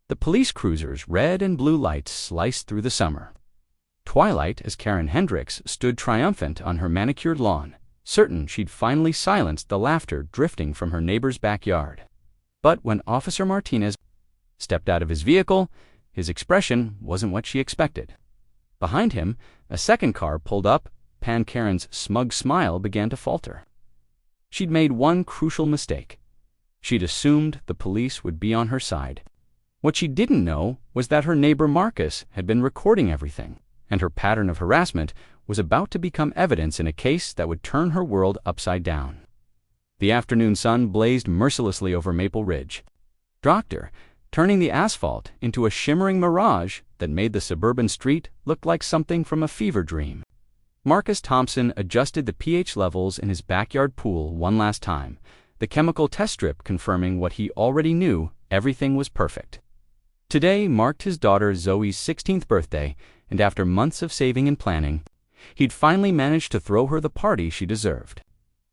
The police cruiser's red and blue lights sliced through the summer. Twilight as Karen Hendricks stood triumphant on her manicured lawn, certain she'd finally silenced the laughter drifting from her neighbor's backyard. But when Officer Martinez stepped out of his vehicle, his expression wasn't what she expected. Behind him, a second car pulled up, and Karen's smug smile began to falter. She'd made one crucial mistake. She'd assumed the police would be on her side. What she didn't know was that her neighbor Marcus had been recording everything, and her pattern of harassment was about to become evidence in a case that would turn her world upside down. The afternoon sun blazed mercilessly over Maple Ridge, turning the asphalt into a shimmering mirage that made the suburban street look like something from a fever dream. Marcus Thompson adjusted the pH levels in his backyard pool one last time, the chemical test strip confirming what he already knew: everything was perfect. Today marked his daughter Zoe's 16th birthday, and after months of saving and planning, he'd finally managed to throw her the party she deserved.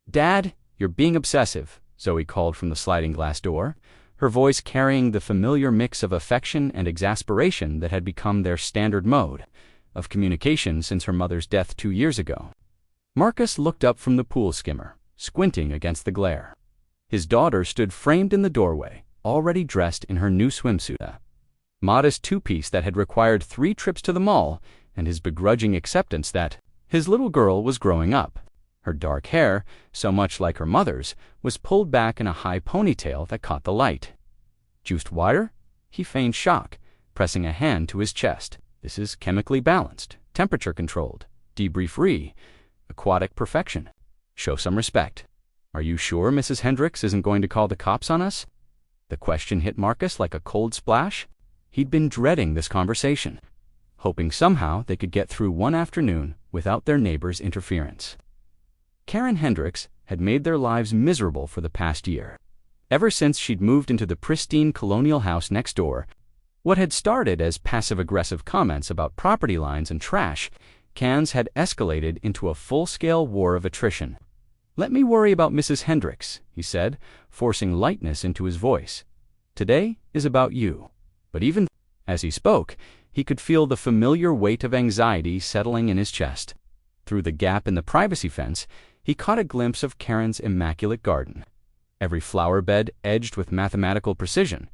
"Dad, you're being obsessive," Zoe called from the sliding glass door, her voice carrying the familiar mix of affection and exasperation that had become their standard mode of communication since her mother's death 2 years ago. Marcus looked up from the pool skimmer, squinting against the glare. His daughter stood framed in the doorway, already dressed in her new swimsuit, a modest two-piece that had required 3 trips to the mall, and his begrudging acceptance that his little girl was growing up. Her dark hair, so much like her mother's, was pulled back in a high ponytail that caught the light. "Juiced water?" He feigned shock, pressing a hand to his chest. "This is chemically balanced, temperature-controlled, debris-free, aquatic perfection. Show some respect." "Are you sure Mrs. Hendricks isn't going to call the cops on us?" The question hit Marcus like a cold splash. He'd been dreading this conversation, hoping somehow they could get through one afternoon without their neighbor's interference. Karen Hendricks had made their lives miserable for the past year. Ever since she'd moved into the pristine colonial house next door, what had started as passive-aggressive comments about property lines and trash cans had escalated into a full-scale war of attrition. "Let me worry about Mrs. Hendricks," he said, forcing lightness into his voice. "Today is about you." But even as he spoke, he could feel the familiar weight of anxiety settling in his chest. Through the gap in the privacy fence, he caught a glimpse of Karen's immaculate garden. Every flower bed edged with mathematical precision,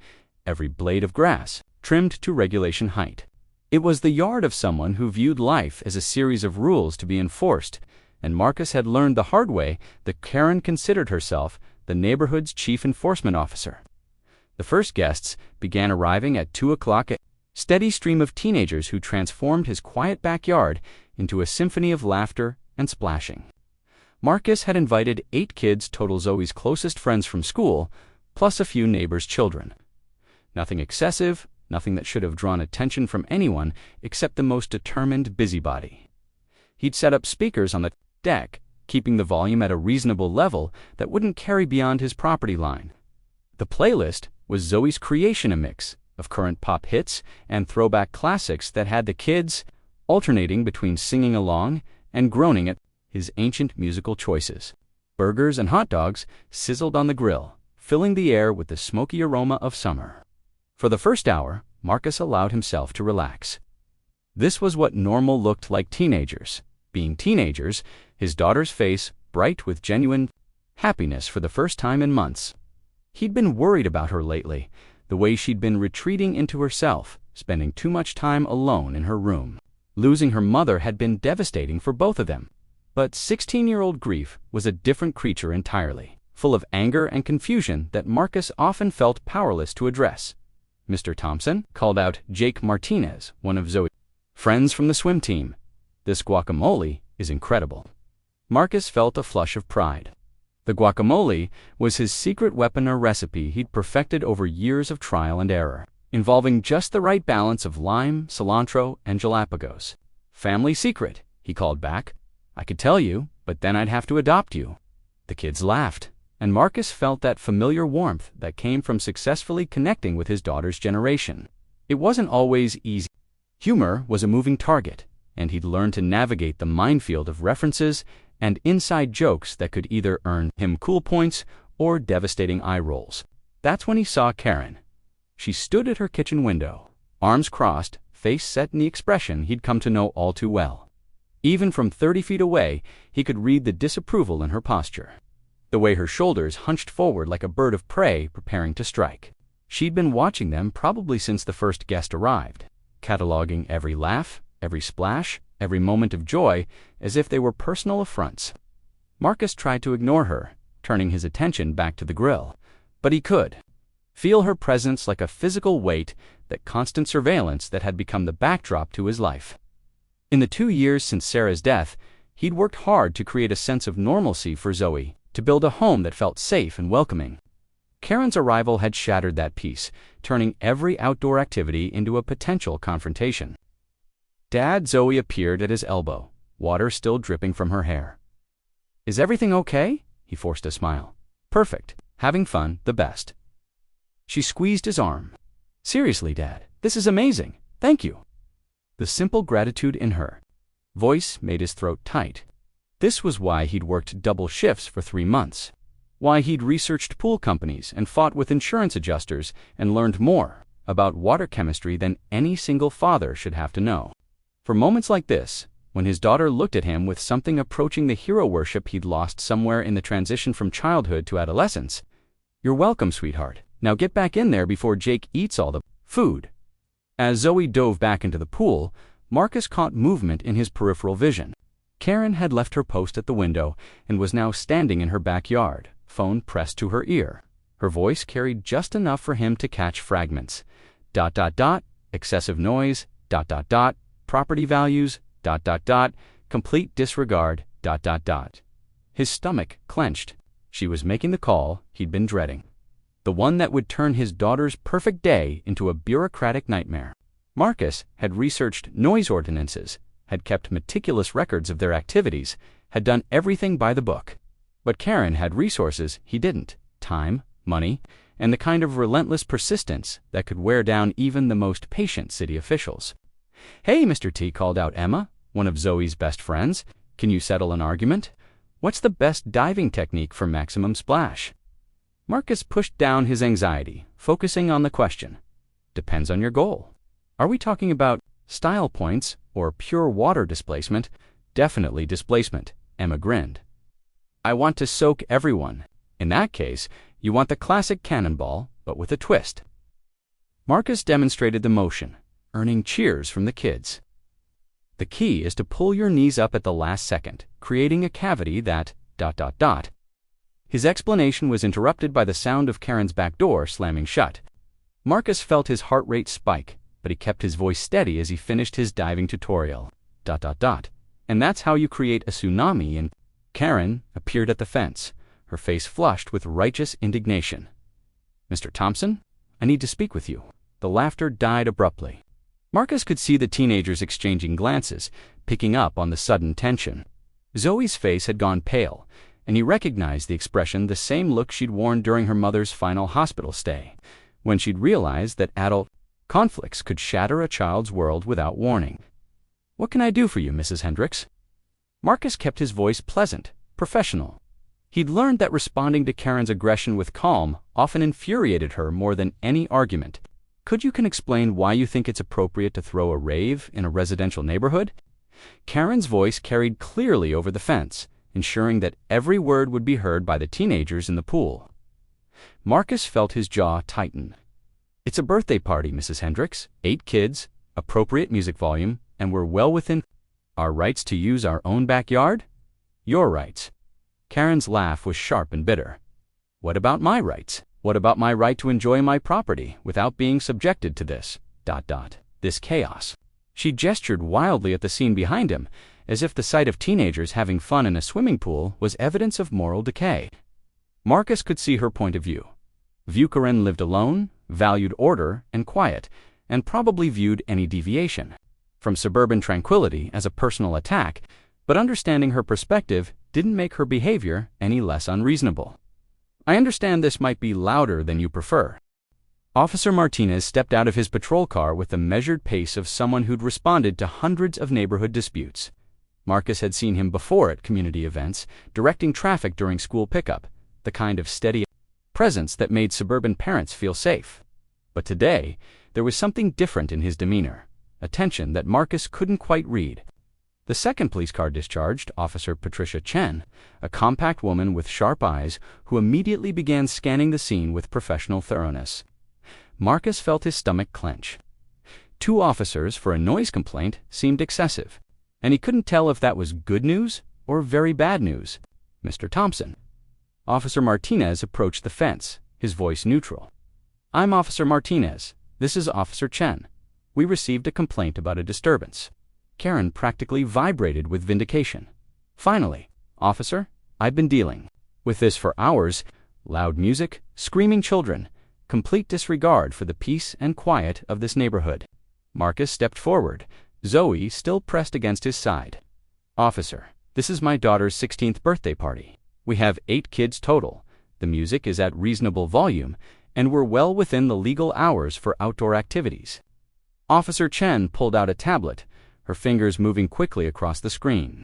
every blade of grass trimmed to regulation height. It was the yard of someone who viewed life as a series of rules to be enforced, and Marcus had learned the hard way that Karen considered herself the neighborhood's chief enforcement officer. The first guests began arriving at 2 o'clock, a steady stream of teenagers who transformed his quiet backyard into a symphony of laughter and splashing. Marcus had invited 8 kids, total Zoe's closest friends from school, plus a few neighbors' children. Nothing excessive, nothing that should have drawn attention from anyone except the most determined busybody. He'd set up speakers on the deck, keeping the volume at a reasonable level that wouldn't carry beyond his property line. The playlist was Zoe's creation, a mix of current pop hits and throwback classics that had the kids alternating between singing along and groaning at his ancient musical choices. Burgers and hot dogs sizzled on the grill, filling the air with the smoky aroma of summer. For the first hour, Marcus allowed himself to relax. This was what normal looked like teenagers. Being teenagers, his daughter's face bright with genuine happiness for the first time in months. He'd been worried about her lately, the way she'd been retreating into herself, spending too much time alone in her room. Losing her mother had been devastating for both of them. But 16-year-old grief was a different creature entirely, full of anger and confusion that Marcus often felt powerless to address. "Mr. Thompson," called out Jake Martinez, one of Zoe's friends from the swim team. "This guacamole is incredible." Marcus felt a flush of pride. The guacamole was his secret weapon, a recipe he'd perfected over years of trial and error, involving just the right balance of lime, cilantro, and Galapagos. "Family secret," he called back. "I could tell you, but then I'd have to adopt you." The kids laughed, and Marcus felt that familiar warmth that came from successfully connecting with his daughter's generation. It wasn't always easy. Humor was a moving target, and he'd learned to navigate the minefield of references and inside jokes that could either earn him cool points or devastating eye rolls. That's when he saw Karen. She stood at her kitchen window, arms crossed, face set in the expression he'd come to know all too well. Even from 30 feet away, he could read the disapproval in her posture, the way her shoulders hunched forward like a bird of prey preparing to strike. She'd been watching them probably since the first guest arrived, cataloging every laugh, every splash, every moment of joy as if they were personal affronts. Marcus tried to ignore her, turning his attention back to the grill, but he could feel her presence like a physical weight, that constant surveillance that had become the backdrop to his life. In the 2 years since Sarah's death, he'd worked hard to create a sense of normalcy for Zoe, to build a home that felt safe and welcoming. Karen's arrival had shattered that peace, turning every outdoor activity into a potential confrontation. Dad, Zoe appeared at his elbow, water still dripping from her hair. "Is everything okay?" He forced a smile. "Perfect. Having fun, the best." She squeezed his arm. "Seriously, Dad, this is amazing. Thank you." The simple gratitude in her voice made his throat tight. This was why he'd worked double shifts for 3 months. Why he'd researched pool companies and fought with insurance adjusters and learned more about water chemistry than any single father should have to know. For moments like this, when his daughter looked at him with something approaching the hero worship he'd lost somewhere in the transition from childhood to adolescence, "You're welcome, sweetheart. Now get back in there before Jake eats all the food." As Zoe dove back into the pool, Marcus caught movement in his peripheral vision. Karen had left her post at the window and was now standing in her backyard, phone pressed to her ear. Her voice carried just enough for him to catch fragments. ... excessive noise, ... property values, ... complete disregard, ... His stomach clenched. She was making the call he'd been dreading. The one that would turn his daughter's perfect day into a bureaucratic nightmare. Marcus had researched noise ordinances, had kept meticulous records of their activities, had done everything by the book. But Karen had resources he didn't: time, money, and the kind of relentless persistence that could wear down even the most patient city officials. "Hey, Mr. T," called out Emma, one of Zoe's best friends. "Can you settle an argument? What's the best diving technique for maximum splash?" Marcus pushed down his anxiety, focusing on the question. "Depends on your goal. Are we talking about style points or pure water displacement?" "Definitely displacement," Emma grinned. "I want to soak everyone. In that case, you want the classic cannonball, but with a twist." Marcus demonstrated the motion, earning cheers from the kids. "The key is to pull your knees up at the last second, creating a cavity that... His explanation was interrupted by the sound of Karen's back door slamming shut. Marcus felt his heart rate spike, but he kept his voice steady as he finished his diving tutorial. ... And that's how you create a tsunami in... Karen appeared at the fence, her face flushed with righteous indignation. "Mr. Thompson, I need to speak with you." The laughter died abruptly. Marcus could see the teenagers exchanging glances, picking up on the sudden tension. Zoe's face had gone pale, and he recognized the expression, the same look she'd worn during her mother's final hospital stay, when she'd realized that adult conflicts could shatter a child's world without warning. "What can I do for you, Mrs. Hendricks?" Marcus kept his voice pleasant, professional. He'd learned that responding to Karen's aggression with calm often infuriated her more than any argument. "Could you explain why you think it's appropriate to throw a rave in a residential neighborhood?" Karen's voice carried clearly over the fence, ensuring that every word would be heard by the teenagers in the pool. Marcus felt his jaw tighten. "It's a birthday party, Mrs. Hendricks. 8 kids, appropriate music volume, and we're well within our rights to use our own backyard?" "Your rights." Karen's laugh was sharp and bitter. "What about my rights? What about my right to enjoy my property without being subjected to this... this chaos?" She gestured wildly at the scene behind him, as if the sight of teenagers having fun in a swimming pool was evidence of moral decay. Marcus could see her point of view. Karen lived alone, valued order and quiet, and probably viewed any deviation from suburban tranquility as a personal attack, but understanding her perspective didn't make her behavior any less unreasonable. "I understand this might be louder than you prefer." Officer Martinez stepped out of his patrol car with the measured pace of someone who'd responded to hundreds of neighborhood disputes. Marcus had seen him before at community events, directing traffic during school pickup, the kind of steady presence that made suburban parents feel safe. But today, there was something different in his demeanor, a tension that Marcus couldn't quite read. The second police car discharged Officer Patricia Chen, a compact woman with sharp eyes who immediately began scanning the scene with professional thoroughness. Marcus felt his stomach clench. 2 officers for a noise complaint seemed excessive, and he couldn't tell if that was good news or very bad news. Mr. Thompson. Officer Martinez approached the fence, his voice neutral. "I'm Officer Martinez. This is Officer Chen. We received a complaint about a disturbance." Karen practically vibrated with vindication. "Finally, officer, I've been dealing with this for hours. Loud music, screaming children, complete disregard for the peace and quiet of this neighborhood." Marcus stepped forward, Zoe still pressed against his side. "Officer, this is my daughter's 16th birthday party. We have 8 kids total. The music is at reasonable volume, and we're well within the legal hours for outdoor activities." Officer Chen pulled out a tablet, her fingers moving quickly across the screen.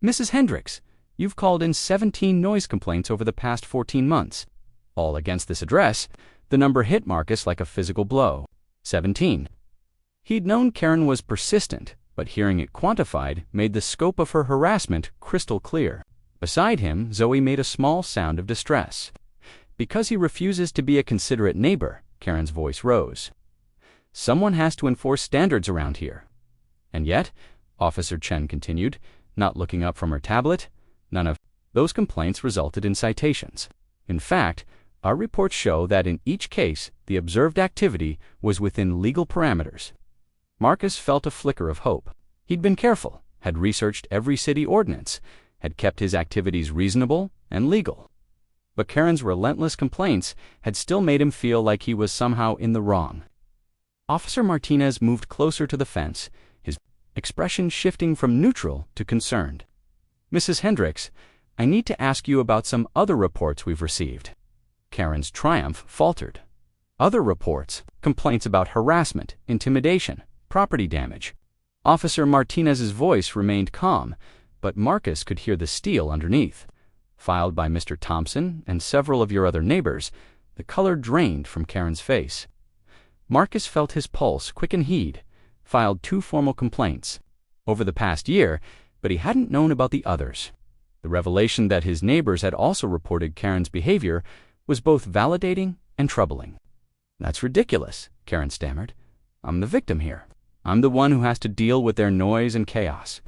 "Mrs. Hendricks, you've called in 17 noise complaints over the past 14 months. All against this address." The number hit Marcus like a physical blow. 17. He'd known Karen was persistent, but hearing it quantified made the scope of her harassment crystal clear. Beside him, Zoe made a small sound of distress. "Because he refuses to be a considerate neighbor," Karen's voice rose. "Someone has to enforce standards around here." "And yet," Officer Chen continued, not looking up from her tablet, "none of those complaints resulted in citations. In fact, our reports show that in each case, the observed activity was within legal parameters." Marcus felt a flicker of hope. He'd been careful, had researched every city ordinance, had kept his activities reasonable and legal. But Karen's relentless complaints had still made him feel like he was somehow in the wrong. Officer Martinez moved closer to the fence, his expression shifting from neutral to concerned. "Mrs. Hendricks, I need to ask you about some other reports we've received." Karen's triumph faltered. "Other reports? Complaints about harassment, intimidation, property damage." Officer Martinez's voice remained calm, but Marcus could hear the steel underneath. "Filed by Mr. Thompson and several of your other neighbors." The color drained from Karen's face. Marcus felt his pulse quicken heed. "Filed 2 formal complaints over the past year, but he hadn't known about the others." The revelation that his neighbors had also reported Karen's behavior was both validating and troubling. "That's ridiculous," Karen stammered. "I'm the victim here. I'm the one who has to deal with their noise and chaos."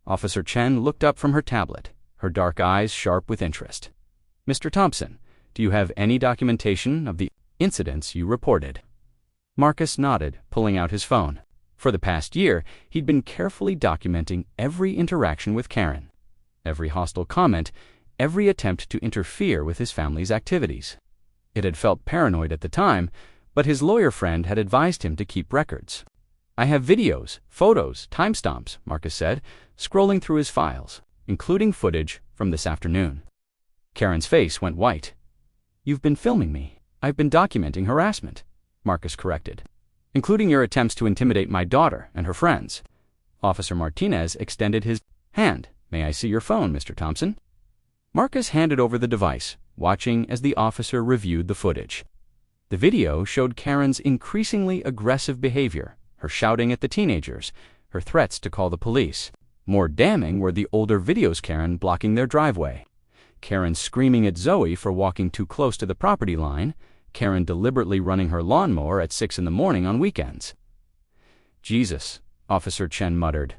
Officer Chen looked up from her tablet, her dark eyes sharp with interest. "Mr. Thompson, do you have any documentation of the incidents you reported?" Marcus nodded, pulling out his phone. For the past year, he'd been carefully documenting every interaction with Karen, every hostile comment, every attempt to interfere with his family's activities. It had felt paranoid at the time, but his lawyer friend had advised him to keep records. "I have videos, photos, timestamps," Marcus said, scrolling through his files, including footage from this afternoon. Karen's face went white. "You've been filming me. I've been documenting harassment," Marcus corrected, "including your attempts to intimidate my daughter and her friends." Officer Martinez extended his hand. "May I see your phone, Mr. Thompson?" Marcus handed over the device, watching as the officer reviewed the footage. The video showed Karen's increasingly aggressive behavior, her shouting at the teenagers, her threats to call the police. More damning were the older videos Karen blocking their driveway. Karen screaming at Zoe for walking too close to the property line, Karen deliberately running her lawnmower at 6 in the morning on weekends. "Jesus," Officer Chen muttered.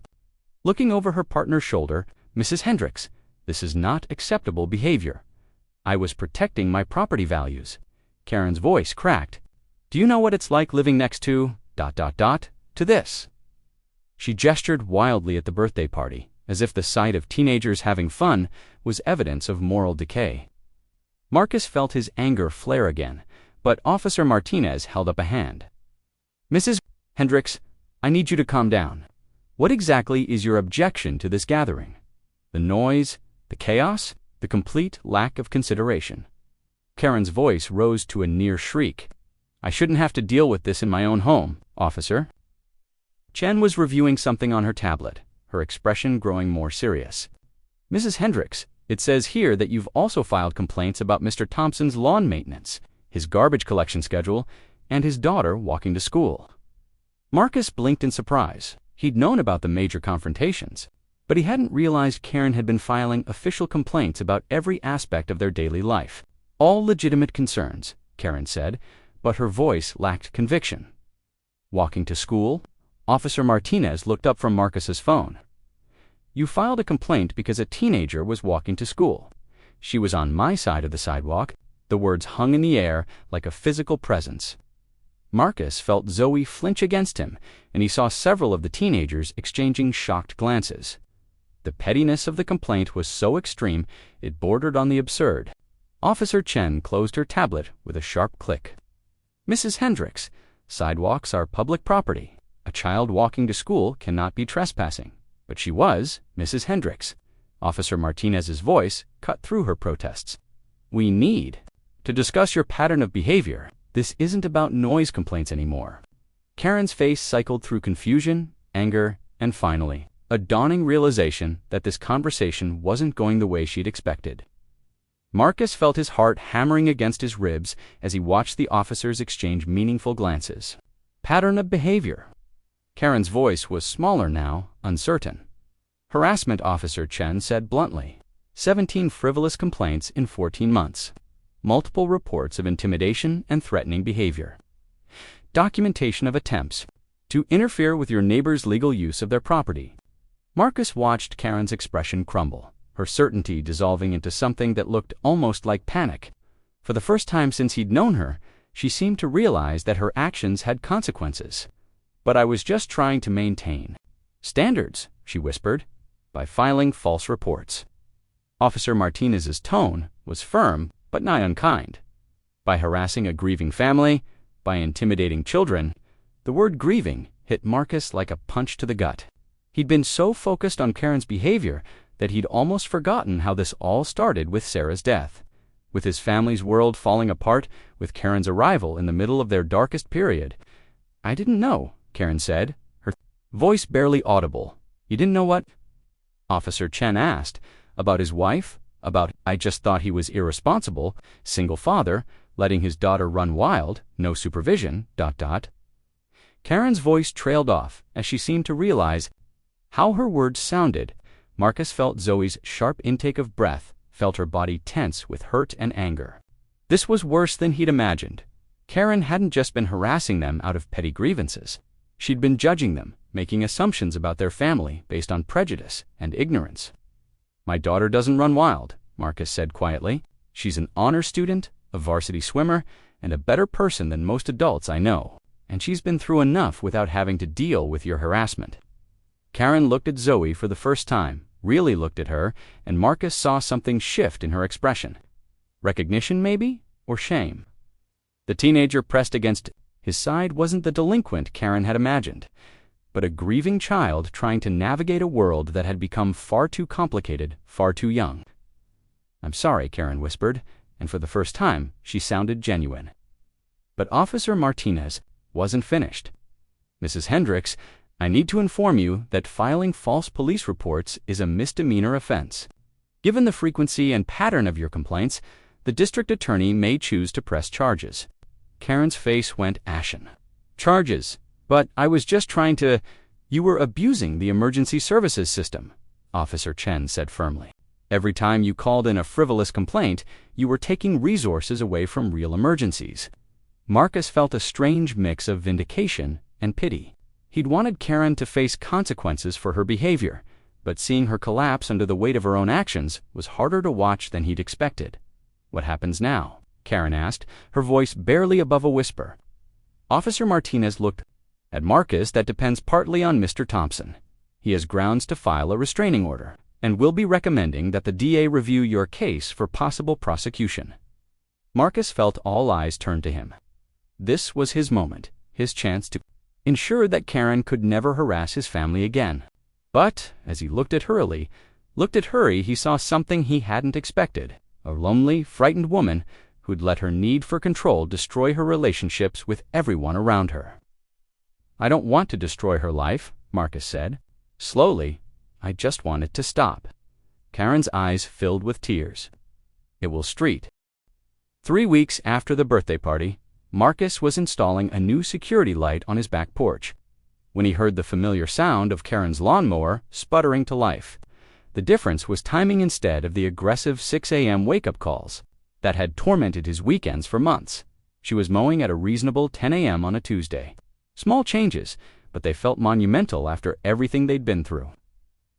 Looking over her partner's shoulder, "Mrs. Hendricks, this is not acceptable behavior. I was protecting my property values." Karen's voice cracked. "Do you know what it's like living next to ... to this?" She gestured wildly at the birthday party, as if the sight of teenagers having fun was evidence of moral decay. Marcus felt his anger flare again, but Officer Martinez held up a hand. "Mrs. Hendricks, I need you to calm down. What exactly is your objection to this gathering? The noise, the chaos, the complete lack of consideration?" Karen's voice rose to a near shriek. "I shouldn't have to deal with this in my own home, officer." Chen was reviewing something on her tablet, her expression growing more serious. "Mrs. Hendricks, it says here that you've also filed complaints about Mr. Thompson's lawn maintenance, his garbage collection schedule, and his daughter walking to school. Marcus blinked in surprise. He'd known about the major confrontations, but he hadn't realized Karen had been filing official complaints about every aspect of their daily life. All legitimate concerns, Karen said, but her voice lacked conviction. Walking to school? Officer Martinez looked up from Marcus's phone. You filed a complaint because a teenager was walking to school. She was on my side of the sidewalk. The words hung in the air like a physical presence. Marcus felt Zoe flinch against him, and he saw several of the teenagers exchanging shocked glances. The pettiness of the complaint was so extreme it bordered on the absurd. Officer Chen closed her tablet with a sharp click. Mrs. Hendricks, sidewalks are public property. A child walking to school cannot be trespassing. But she was Mrs. Hendricks. Officer Martinez's voice cut through her protests. We need to discuss your pattern of behavior. This isn't about noise complaints anymore. Karen's face cycled through confusion, anger, and finally, a dawning realization that this conversation wasn't going the way she'd expected. Marcus felt his heart hammering against his ribs as he watched the officers exchange meaningful glances. Pattern of behavior. Karen's voice was smaller now, uncertain. Harassment Officer Chen said bluntly, 17 frivolous complaints in 14 months. Multiple reports of intimidation and threatening behavior. Documentation of attempts to interfere with your neighbor's legal use of their property. Marcus watched Karen's expression crumble, her certainty dissolving into something that looked almost like panic. For the first time since he'd known her, she seemed to realize that her actions had consequences. But I was just trying to maintain standards, she whispered, by filing false reports. Officer Martinez's tone was firm but nigh unkind. By harassing a grieving family, by intimidating children, the word grieving hit Marcus like a punch to the gut. He'd been so focused on Karen's behavior that he'd almost forgotten how this all started with Sarah's death. With his family's world falling apart, with Karen's arrival in the middle of their darkest period. I didn't know, Karen said, her voice barely audible. You didn't know what? Officer Chen asked. About his wife? About, I just thought he was irresponsible, single father, letting his daughter run wild, no supervision, ... Karen's voice trailed off as she seemed to realize how her words sounded. Marcus felt Zoe's sharp intake of breath, felt her body tense with hurt and anger. This was worse than he'd imagined. Karen hadn't just been harassing them out of petty grievances. She'd been judging them, making assumptions about their family based on prejudice and ignorance. My daughter doesn't run wild, Marcus said quietly. She's an honor student, a varsity swimmer, and a better person than most adults I know. And she's been through enough without having to deal with your harassment. Karen looked at Zoe for the first time, really looked at her, and Marcus saw something shift in her expression. Recognition, maybe? Or shame? The teenager pressed against his side wasn't the delinquent Karen had imagined, but a grieving child trying to navigate a world that had become far too complicated, far too young. I'm sorry, Karen whispered, and for the first time, she sounded genuine. But Officer Martinez wasn't finished. Mrs. Hendricks, I need to inform you that filing false police reports is a misdemeanor offense. Given the frequency and pattern of your complaints, the district attorney may choose to press charges. Karen's face went ashen. Charges? But I was just trying to... You were abusing the emergency services system, Officer Chen said firmly. Every time you called in a frivolous complaint, you were taking resources away from real emergencies. Marcus felt a strange mix of vindication and pity. He'd wanted Karen to face consequences for her behavior, but seeing her collapse under the weight of her own actions was harder to watch than he'd expected. What happens now? Karen asked, her voice barely above a whisper. Officer Martinez looked at Marcus. That depends partly on Mr. Thompson. He has grounds to file a restraining order, and will be recommending that the DA review your case for possible prosecution. Marcus felt all eyes turned to him. This was his moment, his chance to ensure that Karen could never harass his family again. But, as he looked at her, he saw something he hadn't expected, a lonely, frightened woman who'd let her need for control destroy her relationships with everyone around her. I don't want to destroy her life, Marcus said. Slowly, I just want it to stop. Karen's eyes filled with tears. It will street. 3 weeks after the birthday party, Marcus was installing a new security light on his back porch when he heard the familiar sound of Karen's lawnmower sputtering to life. The difference was timing instead of the aggressive 6 a.m. wake-up calls that had tormented his weekends for months. She was mowing at a reasonable 10 a.m. on a Tuesday. Small changes, but they felt monumental after everything they'd been through.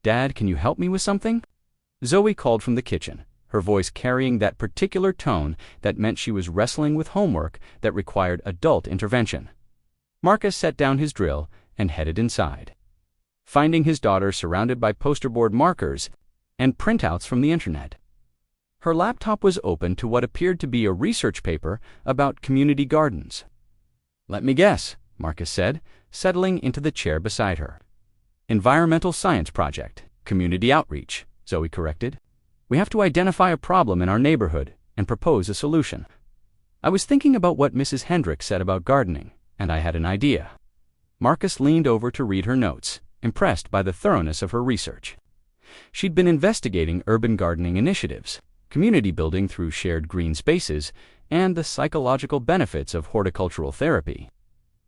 "Dad, can you help me with something?" Zoe called from the kitchen, her voice carrying that particular tone that meant she was wrestling with homework that required adult intervention. Marcus set down his drill and headed inside, finding his daughter surrounded by poster board markers and printouts from the internet. Her laptop was open to what appeared to be a research paper about community gardens. "Let me guess," Marcus said, settling into the chair beside her. "Environmental science project, community outreach," Zoe corrected. "We have to identify a problem in our neighborhood and propose a solution." "I was thinking about what Mrs. Hendricks said about gardening, and I had an idea." Marcus leaned over to read her notes, impressed by the thoroughness of her research. She'd been investigating urban gardening initiatives, community building through shared green spaces, and the psychological benefits of horticultural therapy.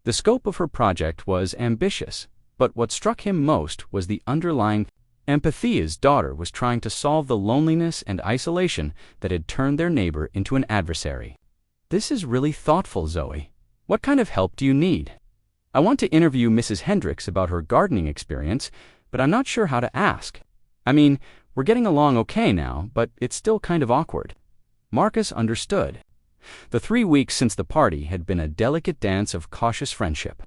The scope of her project was ambitious, but what struck him most was the underlying empathy. His daughter was trying to solve the loneliness and isolation that had turned their neighbor into an adversary. "This is really thoughtful, Zoe. What kind of help do you need?" "I want to interview Mrs. Hendricks about her gardening experience, but I'm not sure how to ask. I mean, we're getting along okay now, but it's still kind of awkward." Marcus understood. The 3 weeks since the party had been a delicate dance of cautious friendship.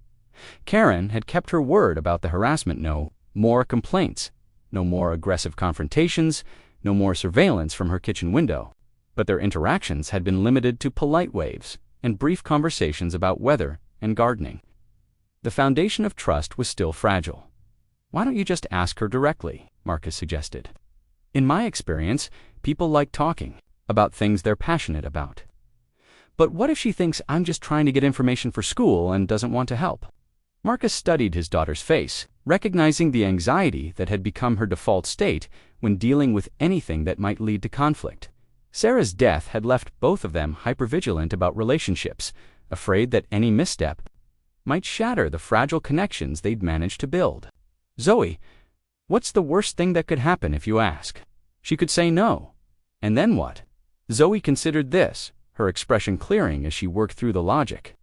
Karen had kept her word about the harassment. No more complaints, no more aggressive confrontations, no more surveillance from her kitchen window. But their interactions had been limited to polite waves and brief conversations about weather and gardening. The foundation of trust was still fragile. "Why don't you just ask her directly?" Marcus suggested. "In my experience, people like talking about things they're passionate about." "But what if she thinks I'm just trying to get information for school and doesn't want to help?" Marcus studied his daughter's face, recognizing the anxiety that had become her default state when dealing with anything that might lead to conflict. Sarah's death had left both of them hypervigilant about relationships, afraid that any misstep might shatter the fragile connections they'd managed to build. "Zoe, what's the worst thing that could happen if you ask?" She could say no. And then what? Zoe considered this, her expression clearing as she worked through the logic.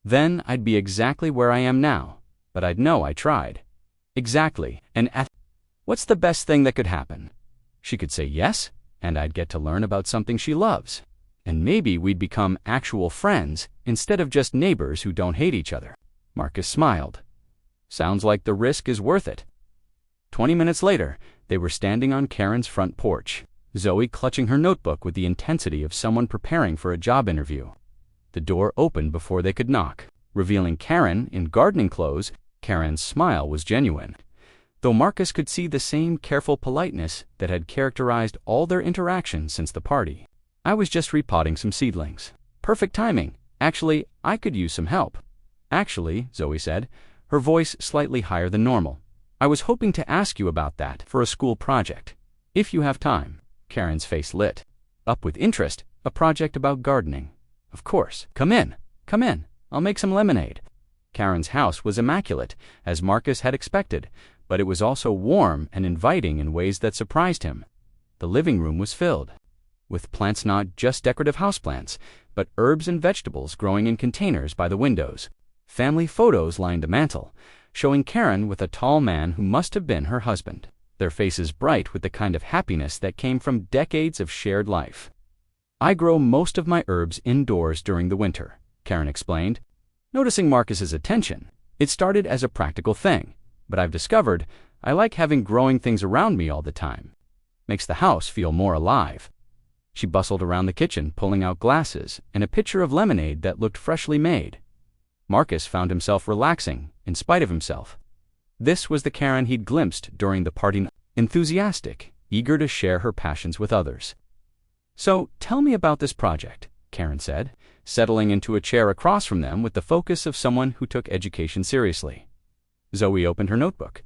"Then I'd be exactly where I am now, but I'd know I tried." "Exactly. And what's the best thing that could happen?" She could say yes, and I'd get to learn about something she loves. And maybe we'd become actual friends instead of just neighbors who don't hate each other. Marcus smiled. "Sounds like the risk is worth it." 20 minutes later, they were standing on Karen's front porch, Zoe clutching her notebook with the intensity of someone preparing for a job interview. The door opened before they could knock, revealing Karen in gardening clothes. Karen's smile was genuine, though Marcus could see the same careful politeness that had characterized all their interactions since the party. "I was just repotting some seedlings." "Perfect timing. Actually, I could use some help." "Actually," Zoe said, her voice slightly higher than normal, "I was hoping to ask you about that for a school project. If you have time." Karen's face lit up with interest. "A project about gardening?" "Of course. Come in. Come in. I'll make some lemonade." Karen's house was immaculate, as Marcus had expected, but it was also warm and inviting in ways that surprised him. The living room was filled with plants, not just decorative houseplants, but herbs and vegetables growing in containers by the windows. Family photos lined the mantel, showing Karen with a tall man who must have been her husband, their faces bright with the kind of happiness that came from decades of shared life. "I grow most of my herbs indoors during the winter," Karen explained. Noticing Marcus's attention, "It started as a practical thing, but I've discovered I like having growing things around me all the time. Makes the house feel more alive." She bustled around the kitchen, pulling out glasses and a pitcher of lemonade that looked freshly made. Marcus found himself relaxing, in spite of himself. This was the Karen he'd glimpsed during the party, enthusiastic, eager to share her passions with others. "So, tell me about this project," Karen said, settling into a chair across from them with the focus of someone who took education seriously. Zoe opened her notebook,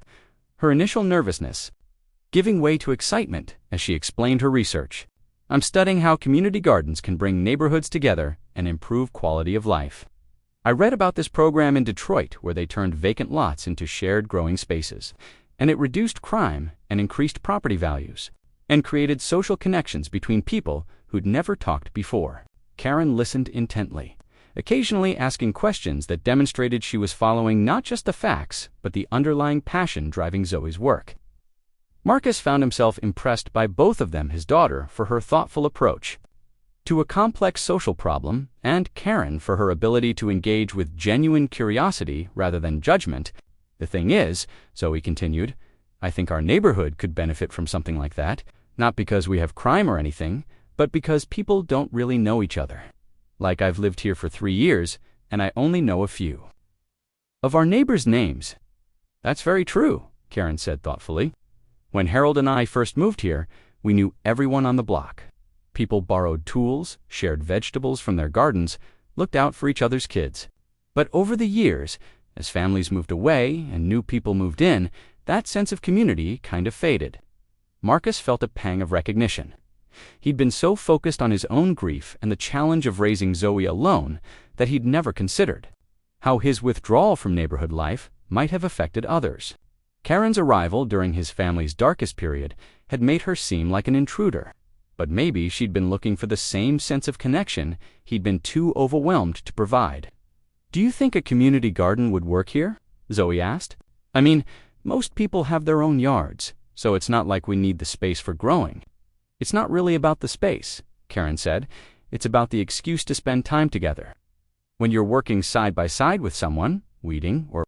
her initial nervousness giving way to excitement as she explained her research. "I'm studying how community gardens can bring neighborhoods together and improve quality of life." I read about this program in Detroit where they turned vacant lots into shared growing spaces, and it reduced crime and increased property values, and created social connections between people who'd never talked before. Karen listened intently, occasionally asking questions that demonstrated she was following not just the facts, but the underlying passion driving Zoe's work. Marcus found himself impressed by both of them, his daughter for her thoughtful approach to a complex social problem, and Karen for her ability to engage with genuine curiosity rather than judgment. The thing is, Zoe continued, I think our neighborhood could benefit from something like that, not because we have crime or anything, but because people don't really know each other. Like I've lived here for 3 years, and I only know a few of our neighbors' names. That's very true, Karen said thoughtfully. When Harold and I first moved here, we knew everyone on the block. People borrowed tools, shared vegetables from their gardens, looked out for each other's kids. But over the years, as families moved away and new people moved in, that sense of community kind of faded. Marcus felt a pang of recognition. He'd been so focused on his own grief and the challenge of raising Zoe alone that he'd never considered how his withdrawal from neighborhood life might have affected others. Karen's arrival during his family's darkest period had made her seem like an intruder, but maybe she'd been looking for the same sense of connection he'd been too overwhelmed to provide. Do you think a community garden would work here? Zoe asked. I mean, most people have their own yards, so it's not like we need the space for growing. It's not really about the space, Karen said. It's about the excuse to spend time together. When you're working side by side with someone, weeding or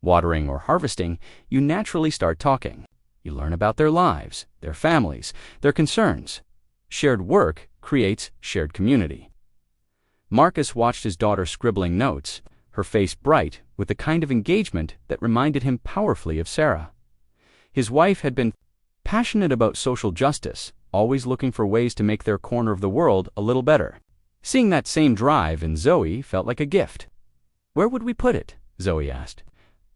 watering or harvesting, you naturally start talking. You learn about their lives, their families, their concerns. Shared work creates shared community. Marcus watched his daughter scribbling notes, her face bright with the kind of engagement that reminded him powerfully of Sarah. His wife had been passionate about social justice, always looking for ways to make their corner of the world a little better. Seeing that same drive in Zoe felt like a gift. Where would we put it? Zoe asked.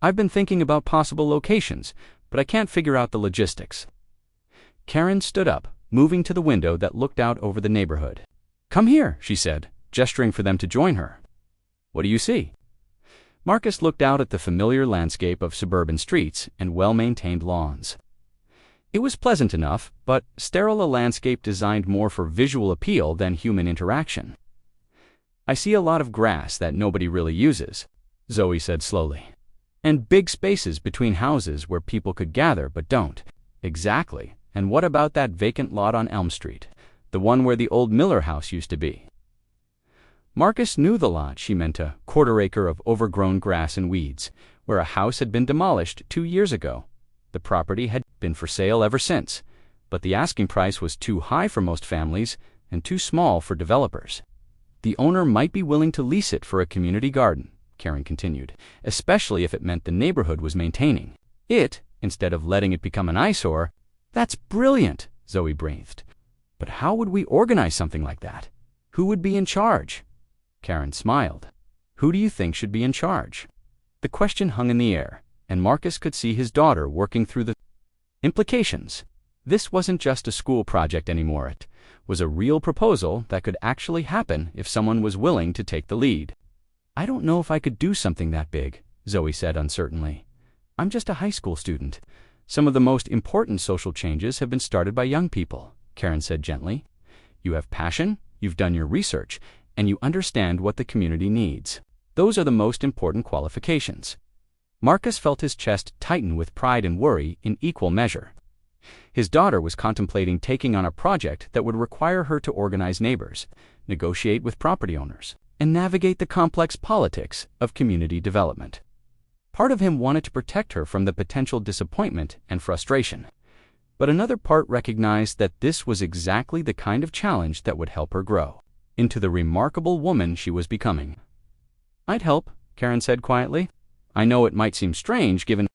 I've been thinking about possible locations, but I can't figure out the logistics. Karen stood up, moving to the window that looked out over the neighborhood. Come here, she said, gesturing for them to join her. What do you see? Marcus looked out at the familiar landscape of suburban streets and well-maintained lawns. It was pleasant enough, but sterile, a landscape designed more for visual appeal than human interaction. I see a lot of grass that nobody really uses, Zoe said slowly. And big spaces between houses where people could gather but don't. Exactly. And what about that vacant lot on Elm Street, the one where the old Miller house used to be? Marcus knew the lot she meant, a quarter-acre of overgrown grass and weeds, where a house had been demolished 2 years ago. The property had been for sale ever since, but the asking price was too high for most families and too small for developers. The owner might be willing to lease it for a community garden, Karen continued, especially if it meant the neighborhood was maintaining it, instead of letting it become an eyesore. That's brilliant, Zoe breathed. But how would we organize something like that? Who would be in charge? Karen smiled. Who do you think should be in charge? The question hung in the air, and Marcus could see his daughter working through the implications. This wasn't just a school project anymore. It was a real proposal that could actually happen if someone was willing to take the lead. I don't know if I could do something that big, Zoe said uncertainly. I'm just a high school student. Some of the most important social changes have been started by young people, Karen said gently. You have passion, you've done your research, and you understand what the community needs. Those are the most important qualifications. Marcus felt his chest tighten with pride and worry in equal measure. His daughter was contemplating taking on a project that would require her to organize neighbors, negotiate with property owners, and navigate the complex politics of community development. Part of him wanted to protect her from the potential disappointment and frustration, but another part recognized that this was exactly the kind of challenge that would help her grow into the remarkable woman she was becoming. I'd help, Karen said quietly. I know it might seem strange given